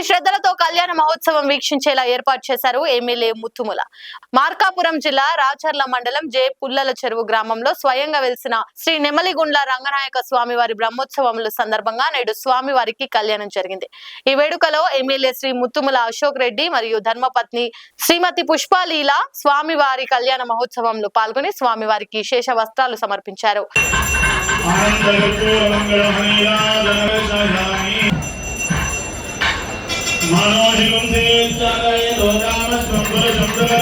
భక్తి శ్రద్ధలతో కళ్యాణ మహోత్సవం వీక్షించేలా ఏర్పాటు చేశారు ఎమ్మెల్యే ముత్తుముల. మార్కాపురం జిల్లా రాచర్ల మండలం జే పుల్లల చెరువు గ్రామంలో స్వయంగా వెలిసిన శ్రీ నెమలిగుండ్ల రంగనాయక స్వామి వారి బ్రహ్మోత్సవముల సందర్భంగా నేడు స్వామి వారికి కళ్యాణం జరిగింది. ఈ వేడుకలో ఎమ్మెల్యే శ్రీ ముత్తుముల అశోక్ రెడ్డి మరియు ధర్మపత్ని శ్రీమతి పుష్పాలీల స్వామి వారి కళ్యాణ మహోత్సవంలో పాల్గొని స్వామి వారికి శేష వస్త్రాలు సమర్పించారు. మనోహిలం సేచాలయ దోదామ స్వంపుర శబ్దర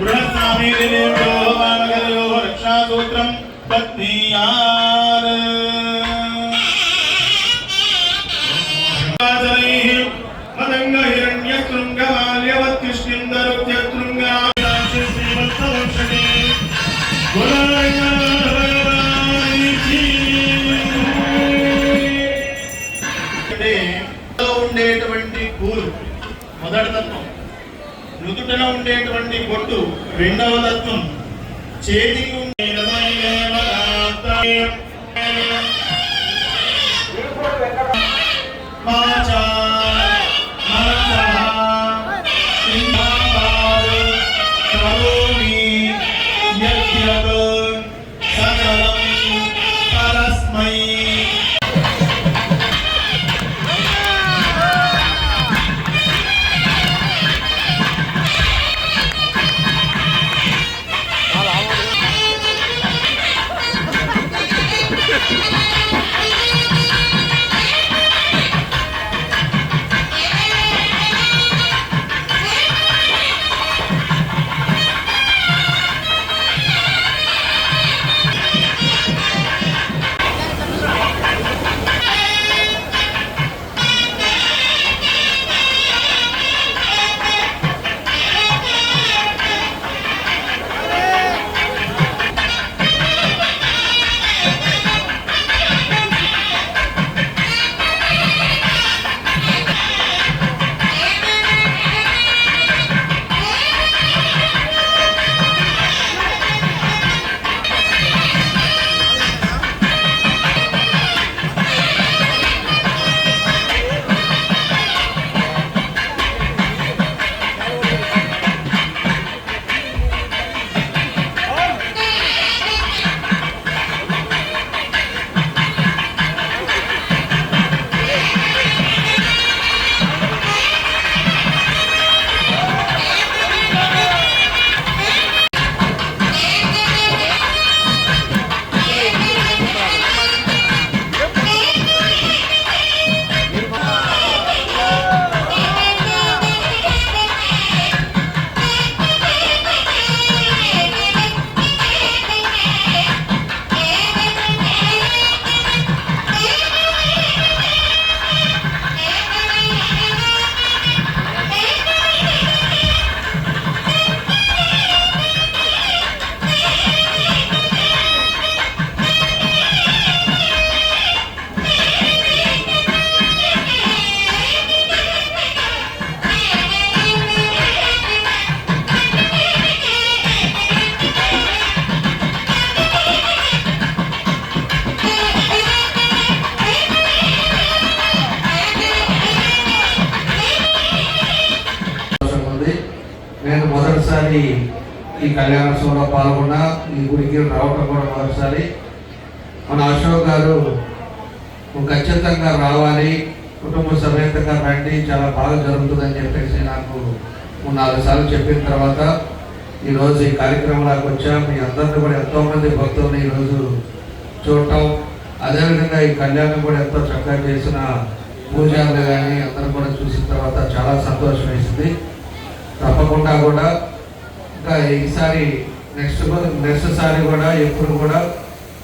బృహస్వామిదేవో వామగలో రక్షాసూత్రం పత్నీయార్ మదంగ హిరణ్యశృంగమాల్యవత్కృష్ణిందరుత్యశృంగా ఉండేటువంటి పూలు మొదటి తత్వం, నుదుటన ఉండేటువంటి బొట్టు రెండవ తత్వం, చేతికి ఉండే నేను మొదటిసారి ఈ కళ్యాణోత్సవంలో పాల్గొన్నా, ఈ గుడికి రావటం కూడా మొదటిసారి. మన అశోక్ గారు ఖచ్చితంగా రావాలి, కుటుంబ సమేతంగా రండి, చాలా బాగా జరుగుతుందని చెప్పేసి నాకు 4 సార్లు చెప్పిన తర్వాత ఈరోజు ఈ కార్యక్రమాలకు వచ్చా. మీ అందరినీ కూడా ఎంతోమంది భక్తులను ఈరోజు చూడటం, అదేవిధంగా ఈ కళ్యాణం కూడా ఎంతో చక్కగా చేసిన పూజారులు కానీ అందరూ కూడా చూసిన తర్వాత చాలా సంతోషం వేసింది. తప్పకుండా కూడా ఇంకా ఈసారి నెక్స్ట్ సారి కూడా ఎప్పుడు కూడా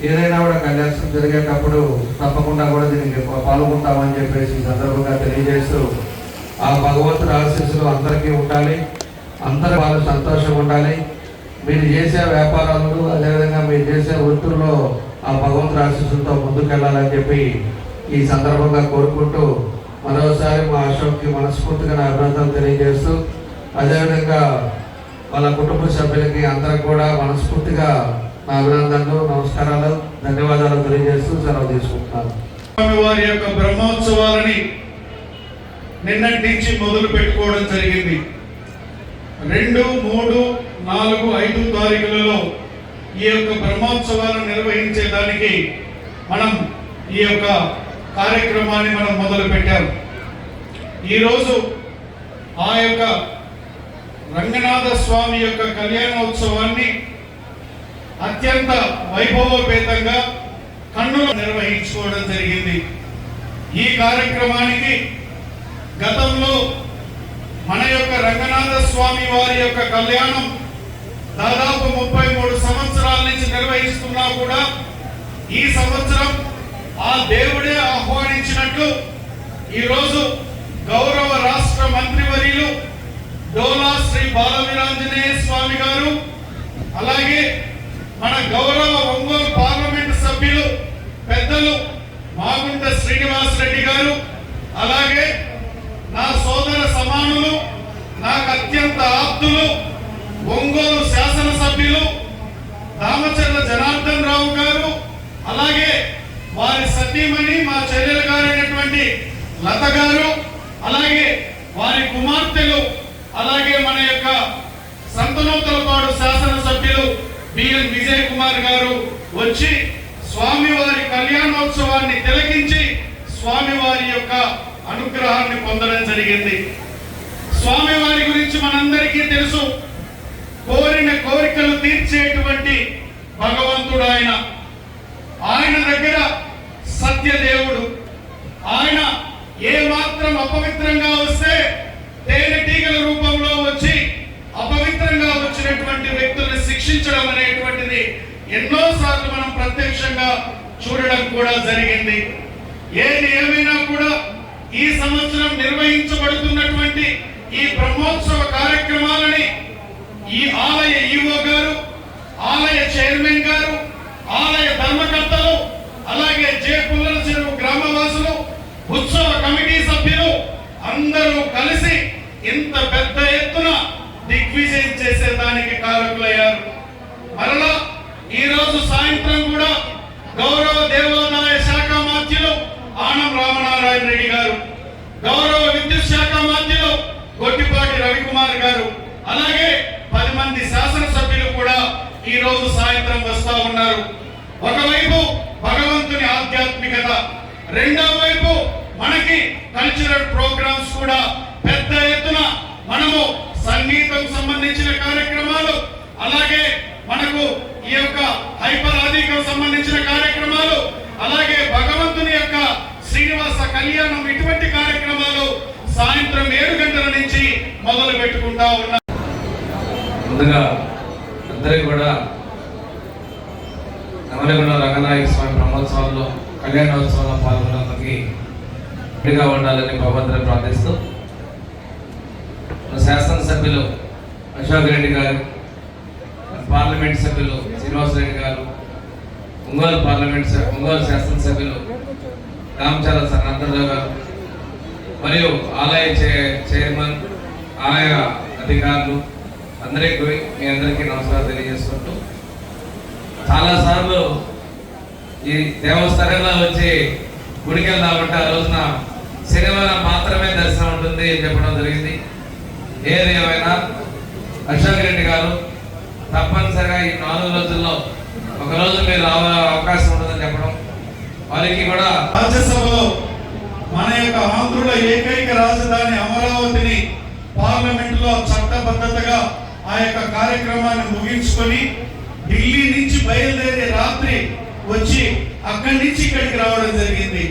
ఏదైనా కూడా కళ్యాణం జరిగేటప్పుడు తప్పకుండా కూడా దీనికి పాల్గొంటామని చెప్పేసి ఈ సందర్భంగా తెలియజేస్తూ, ఆ భగవంతుడి ఆశీస్సులు అందరికీ ఉండాలి, అందరూ వాళ్ళు సంతోషంగా ఉండాలి. మీరు చేసే వ్యాపారాలు అదేవిధంగా మీరు చేసే వృత్తుల్లో ఆ భగవంతుడి ఆశీస్సులతో ముందుకెళ్ళాలని చెప్పి ఈ సందర్భంగా కోరుకుంటూ మరోసారి మా అశోక్కి మనస్ఫూర్తిగా నా అభినందనలు తెలియజేస్తూ, అదేవిధంగా వాళ్ళ కుటుంబ సభ్యులకి అందరికి కూడా మనస్ఫూర్తిగా నా అభినందనలు, నమస్కారాలు, ధన్యవాదాలు తెలియజేస్తూ సెలవు తీసుకుంటున్నాను. వారి యొక్క బ్రహ్మోత్సవాలని నిన్నటి నుంచి మొదలు పెట్టుకోవడం జరిగింది. 2, 3, 4, 5 తారీఖులలో ఈ యొక్క బ్రహ్మోత్సవాలను నిర్వహించేదానికి మనం ఈ యొక్క కార్యక్రమాన్ని మనం మొదలు పెట్టాం. ఈరోజు ఆ యొక్క రంగనాథ స్వామి యొక్క కళ్యాణోత్సవాన్ని అత్యంత వైభవోపేతంగా కన్నులు నిర్వహించుకోవడం జరిగింది. ఈ కార్యక్రమానికి గతంలో మన యొక్క రంగనాథ స్వామి వారి యొక్క కళ్యాణం దాదాపు 33 సంవత్సరాల నుంచి నిర్వహిస్తున్నా కూడా ఈ సంవత్సరం ఆ దేవుడే ఆహ్వానించినట్లు ఈరోజు గౌరవ రాష్ట్ర మంత్రివర్యులు డోలా శ్రీ బాలవీరాంజనేయ స్వామి గారు, అలాగే మన గౌరవ ఒంగోలు పార్లమెంట్ సభ్యులు పెద్దలు మాగుంట శ్రీనివాస్ రెడ్డి గారు, అలాగే నా సోదర సమానులు, నాకు అత్యంత ఆప్తులు ఒంగోలు శాసనసభ్యులు రామచంద్ర జనార్దన్ రావు గారు, అలాగే వారి సతీమణి మా చెల్లెలు గారైనటువంటి లత గారు, అలాగే వారి కుమార్తెలు, అలాగే మన యొక్క సంతనూతలపాడు శాసనసభ్యులు బిఎన్ విజయ్ కుమార్ గారు వచ్చి స్వామివారి కళ్యాణోత్సవాన్ని తిలకించి స్వామివారి యొక్క అనుగ్రహాన్ని పొందడం జరిగింది. స్వామివారి గురించి మనందరికీ తెలుసు. కోరిన కోరికలు తీర్చేటువంటి భగవంతుడు ఆయన. ఆయన దగ్గర సత్యదేవుడు. ఆయన ఏ మాత్రం అపవిత్రంగా వస్తే తేనెటీగల రూపంలో వచ్చి అపవిత్రంగా వచ్చినటువంటి వ్యక్తుల్ని శిక్షించడం అనేటువంటిది ఎన్నోసార్లు మనం ప్రత్యక్షంగా చూడడం కూడా జరిగింది. ఏది ఏమైనా కూడా ఈ సంవత్సరం నిర్వహించబడుతున్నటువంటి ఈ బ్రహ్మోత్సవ కార్యక్రమాలని ఈ ఆలయ ఈవో గారు, ఆలయ చైర్మన్ గారు, ఆలయ ధర్మకర్తలు, అలాగే జే పుల్లల చెరువు గ్రామవాసులు, ఉత్సవ కమిటీ సభ్యులు అందరూ కలిసి ఇంత పెద్ద ఎత్తున దిగ్విజయం చేసేదానికి కారకులయ్యారు. మరలా ఈ రోజు సాయంత్రం కూడా గౌరవ దేవాదాయ శాఖ మాత్యులు ఆనం రామనారాయణ రెడ్డి గారు, గౌరవ విద్యుత్ శాఖ మాత్యులు గొట్టిపాటి రవికుమార్ గారు, అలాగే 10 మంది శాసనసభ్యులు కూడా ఈ రోజు సాయంత్రం వస్తా ఉన్నారు. ఒకవైపు భగవంతుని ఆధ్యాత్మికత, రెండో వైపు మనకి కల్చరల్ ప్రోగ్రామ్స్ కూడా పెద్ద ఎత్తున మనము సంగీతం సంబంధించిన కార్యక్రమాలు, అలాగే మనకు ఈ యొక్క హైపర్ ఆదికం సంబంధించిన కార్యక్రమాలు, అలాగే భగవంతుని యొక్క శ్రీనివాస కళ్యాణం, ఇటువంటి కార్యక్రమాలు సాయంత్రం 7 గంటల నుంచి మొదలు పెట్టుకుంటా ఉన్నాం. ముందుగా అందరికీ కూడా నెమలిగొండ రంగనాయక స్వామి బ్రహ్మోత్సవాల్లో కళ్యాణోత్సవంలో పాల్గొన్నందుకు విడిగా ఉండాలని భగవంతుని ప్రార్థిస్తూ, శాసనసభ్యులు అశోక్ రెడ్డి గారు, పార్లమెంట్ సభ్యులు శ్రీనివాసరెడ్డి గారు, ఒంగోలు శాసనసభ్యులు రామచంద్ర జనార్దన్ గారు, మరియు ఆలయ చైర్మన్, ఆలయ అధికారులు అందరికీ మీ అందరికీ నమస్కారం తెలియజేసుకుంటూ, చాలాసార్లు ఈ దేవస్థానంలో వచ్చి గుడికి వెళ్దామంటే ఆ రోజున శనివారం మాత్రమే దర్శనం ఉంటుంది అని చెప్పడం జరిగింది. ఏది ఏమైనా అశోక్ రెడ్డి గారు తప్పనిసరిగా ఈ 4 రోజుల్లో ఒకరోజు మీరు రావాల అవకాశం ఉంటుందని చెప్పడం, వారికి కూడా రాజ్యసభలో మన యొక్క ఆంధ్రుల ఏకైక రాజధాని అమరావతిని పార్లమెంటులో చట్టబద్ధతగా ఆ యొక్క కార్యక్రమాన్ని ముగించుకొని ఢిల్లీ నుంచి బయలుదేరి రాత్రి వచ్చి అక్కడి నుంచి ఇక్కడికి రావడం జరిగింది.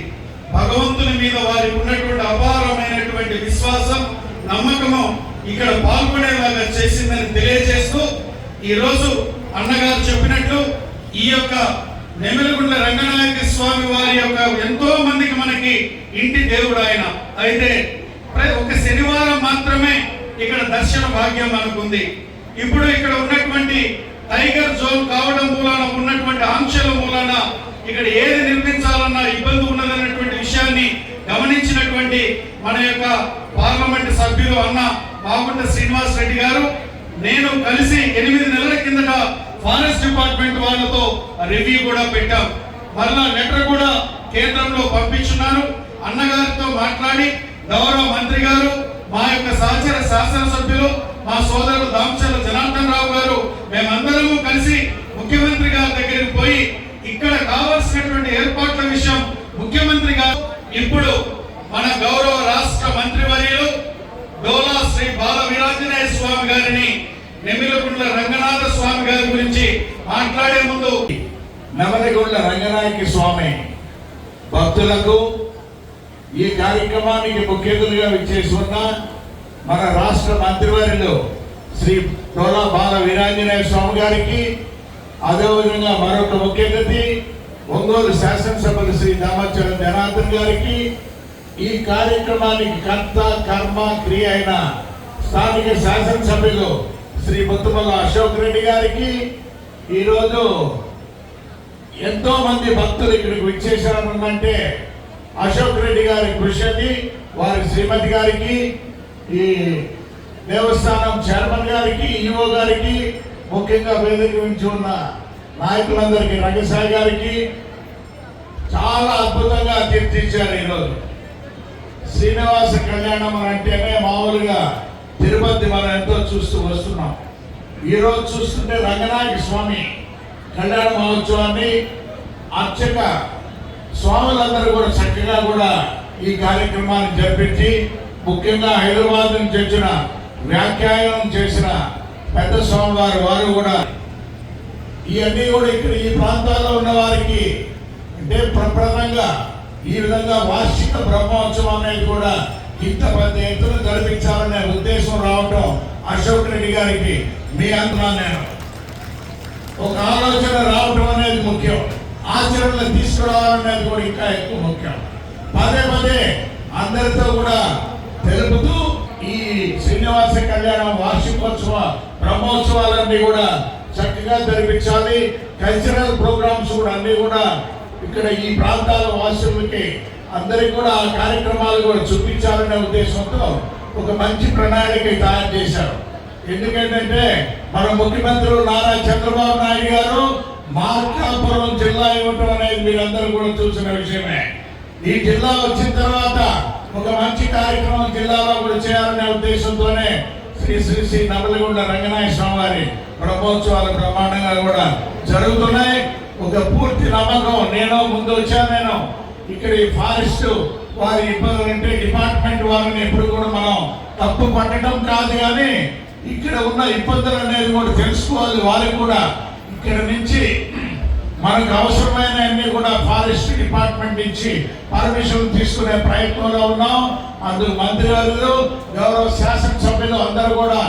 భగవంతుని మీద వారికి ఉన్నటువంటి అపారమైనటువంటి విశ్వాసం, నమ్మకము ఇక్కడ పాల్గొనేలాగా చేసిందని తెలియజేస్తూ, ఈరోజు అన్నగారు చెప్పినట్లు ఈ యొక్క నెమలిగుండ్ల రంగనాయక స్వామి వారి యొక్క ఎంతో మందికి మనకి ఇంటి దేవుడు ఆయన. అయితే ఒక శనివారం మాత్రమే ఇక్కడ దర్శన భాగ్యం మనకుంది. ఇప్పుడు ఇక్కడ ఉన్నటువంటి టైగర్ జోన్ కావడం మూలాన, ఉన్నటువంటి ఆంక్షల మూలాన ఇక్కడ ఏది నిర్మించాలన్నా ఇబ్బంది ఉన్నదన్నటువంటి విషయాన్ని గమనించినటువంటి మన యొక్క పార్లమెంట్ సభ్యులు అన్న మాగుంట శ్రీనివాస్ రెడ్డి గారు, నేను కలిసి 8 నెలల కిందట ఫారెస్ట్ డిపార్ట్మెంట్ వాళ్ళతో రివ్యూ కూడా పెట్టాం. మళ్ళా లెటర్ కూడా కేంద్రంలో పంపించున్నారు. అన్నగారితో మాట్లాడి గౌరవ మంత్రి గారు, మా యొక్క సహచర శాసనసభ్యులు, మా సోదరుడు దామచర్ల జనార్దన్ రావు గారు, మేమందరము కలిసి ముఖ్యమంత్రి గారి దగ్గరికి పోయి ఇక్కడ కావాల్సినటువంటి ఏర్పాట్ల విషయం ముఖ్యమంత్రి గారు ఇప్పుడు మన గౌరవ రాష్ట్ర మంత్రివర్యులు డోలా శ్రీ బాల వీరాంజనేయ స్వామి గారిని, నెమిలిగుండ్ల రంగనాథ స్వామి గారి గురించి మాట్లాడే ముందు నెమలిగుండ్ల రంగనాయక స్వామి భక్తులకు ఈ కార్యక్రమానికి ముఖ్య అతిథిగా విచ్చేసి ఉన్న మన రాష్ట్ర మంత్రివర్యులు శ్రీ డోలా బాల వీరాంజనేయ స్వామి గారికి, అదేవిధంగా మరొక ముఖ్య అతిథి ఒంగోలు శాసనసభ్యులు శ్రీ దామచర్ల జనార్దన్ గారికి, ఈ కార్యక్రమానికి కర్త కర్మ క్రియ అయిన స్థానిక శాసనసభ్యులు శ్రీ ముత్తుమల్ల అశోక్ రెడ్డి గారికి, ఈరోజు ఎంతో మంది భక్తులు ఇక్కడికి విచ్చేశారంటే అశోక్ రెడ్డి గారి కృషి, వారి శ్రీమతి గారికి, ఈ దేవస్థానం చైర్మన్ గారికి, ఈఓ గారికి, ముఖ్యంగా వేదిక నుంచి ఉన్న నాయకులందరికీ, రంగసాయి గారికి చాలా అద్భుతంగా తీర్చిచ్చారు. ఈరోజు శ్రీనివాస కళ్యాణం అంటేనే మామూలుగా తిరుపతి మనం ఎంతో చూస్తూ వస్తున్నాం. ఈరోజు చూస్తుంటే రంగనాయక స్వామి కళ్యాణ మహోత్సవాన్ని అర్చక స్వాములందరూ కూడా చక్కగా కూడా ఈ కార్యక్రమాన్ని జరిపించి, ముఖ్యంగా హైదరాబాద్ నుంచి వచ్చిన వ్యాఖ్యానం చేసిన పెద్ద స్వామివారు వారు కూడా ఇవన్నీ కూడా ఇక్కడ ఈ ప్రాంతాల్లో ఉన్న వారికి అంటే ప్రప్రదంగా ఈ విధంగా వార్షిక బ్రహ్మోత్సవం అనేది కూడా ఇంత పెద్ద ఎత్తున జరిపించాలనే ఉద్దేశం రావటం అశోక్ రెడ్డి గారికి మీ అంటున్నాను. నేను ఒక ఆలోచన రావటం అనేది ముఖ్యం, ఆచరణలు తీసుకురావాలనేది కూడా ఇంకా ఎక్కువ ముఖ్యం. పదే పదే అందరితో కూడా తెలుపుతూ ఈ శ్రీనివాస కళ్యాణం వార్షికోత్సవ బ్రహ్మోత్సవాలన్నీ కూడా చక్కగా జరిపించాలి. కల్చరల్ ప్రోగ్రామ్స్ కూడా అన్ని కూడా ఇక్కడ ఈ ప్రాంతాల వాసులకి అందరికి కూడా ఆ కార్యక్రమాలు కూడా చూపించాలనే ఉద్దేశంతో ఒక మంచి ప్రణాళిక తయారు చేశారు. ఎందుకంటే మన ముఖ్యమంత్రి నారా చంద్రబాబు నాయుడు గారు మార్కాపురం జిల్లా ఇవ్వటం అనేది మీరందరూ కూడా చూసిన విషయమే. ఈ జిల్లా వచ్చిన తర్వాత ఒక మంచి కార్యక్రమం జిల్లాలో కూడా చేయాలనే ఉద్దేశంతోనే శ్రీ శ్రీ శ్రీ నెమలిగుండ్ల రంగనాయక స్వామి వారి బ్రహ్మోత్సవాలు బ్రహ్మాండంగా కూడా జరుగుతున్నాయి. ఒక పూర్తి నమ్మకం, నేను ముందు వచ్చాను, నేను ఇక్కడ ఈ ఫారెస్ట్ వారి ఇబ్బందులు అంటే డిపార్ట్మెంట్ వారిని ఎప్పుడు కూడా మనం తప్పు పట్టడం కాదు, కానీ ఇక్కడ ఉన్న ఇబ్బందులు అనేది కూడా తెలుసుకోవాలి. వారికి కూడా ఇక్కడ నుంచి మనకు అవసరమైన అన్ని కూడా ఫారెస్ట్ డిపార్ట్మెంట్ నుంచి పర్మిషన్ తీసుకునే ప్రయత్నంలో ఉన్నాం. అందుకు మంత్రి గారు, గౌరవ శాసనసభ్యులు అందరూ కూడా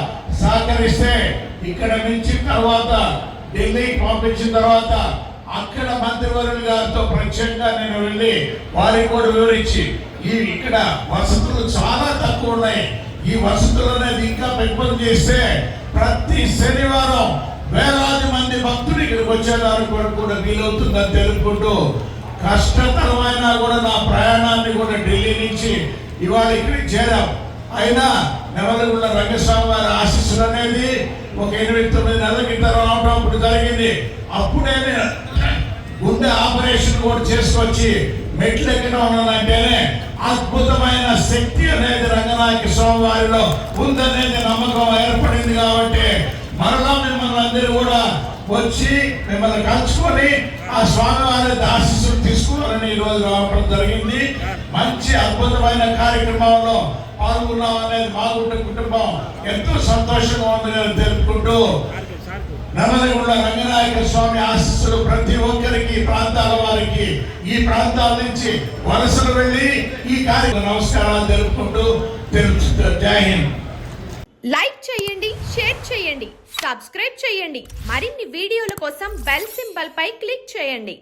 సహకరిస్తే ఇక్కడ నుంచి తర్వాత ఢిల్లీకి పంపించిన తర్వాత అక్కడ మంత్రివర్యులు గారితో ప్రత్యేకంగా నేను వెళ్ళి వారికి కూడా వివరించి ఇక్కడ వసతులు చాలా తక్కువ ఉన్నాయి, ఈ వసతులు అనేది ఇంకా పెంపొంది చేస్తే ప్రతి శనివారం వేలాది మంది భక్తులు ఇక్కడికి వచ్చేదానికి కూడా వీలవుతుందని తెలుపుకుంటూ, కష్టతరమైన కూడా నా ప్రయాణాన్ని కూడా ఢిల్లీ నుంచి ఇవాళ ఇక్కడికి చేరాం. అయినా నెమలిగుండ్ల రంగస్వామి వారి ఆశీస్సులు అనేది ఒక 8-9 నెలల క్రితం రావడం అప్పుడు జరిగింది. అప్పుడే గుండె ఆపరేషన్ కూడా చేసుకొచ్చి మెట్లు ఎక్కిన ఉన్నానంటేనే అద్భుతమైన శక్తి అనేది రంగనాయక స్వామి వారిలో ఉందనేది నమ్మకం ఏర్పడింది. కాబట్టి మరలా మిమ్మల్ని అందరూ కూడా వచ్చి మిమ్మల్ని కలుసుకొని ఆ స్వామివారి ఆశీస్సులు తీసుకోవాలని ఈ రోజు రావడం జరిగింది. మంచి అద్భుతమైన కార్యక్రమంలో పాల్గొన్నాం అనేది మా కుటుంబం ఎంతో సంతోషంగా ఉందని తెలుపుకుంటూ, నెమలిగుండ్ల రంగనాయక స్వామి ఆశీస్సులు ప్రతి ఒక్కరికి, ప్రాంతాల వారికి, ఈ ప్రాంతాల నుంచి వలసలు వెళ్ళి ఈ కార్యక్రమం నమస్కారాలు తెలుపుకుంటూ జై హింద్. లైక్ చేయండి, షేర్ చేయండి, సబ్స్క్రైబ్ చేయండి. మరిన్ని వీడియోల కోసం బెల్ సింబల్ పై క్లిక్ చేయండి.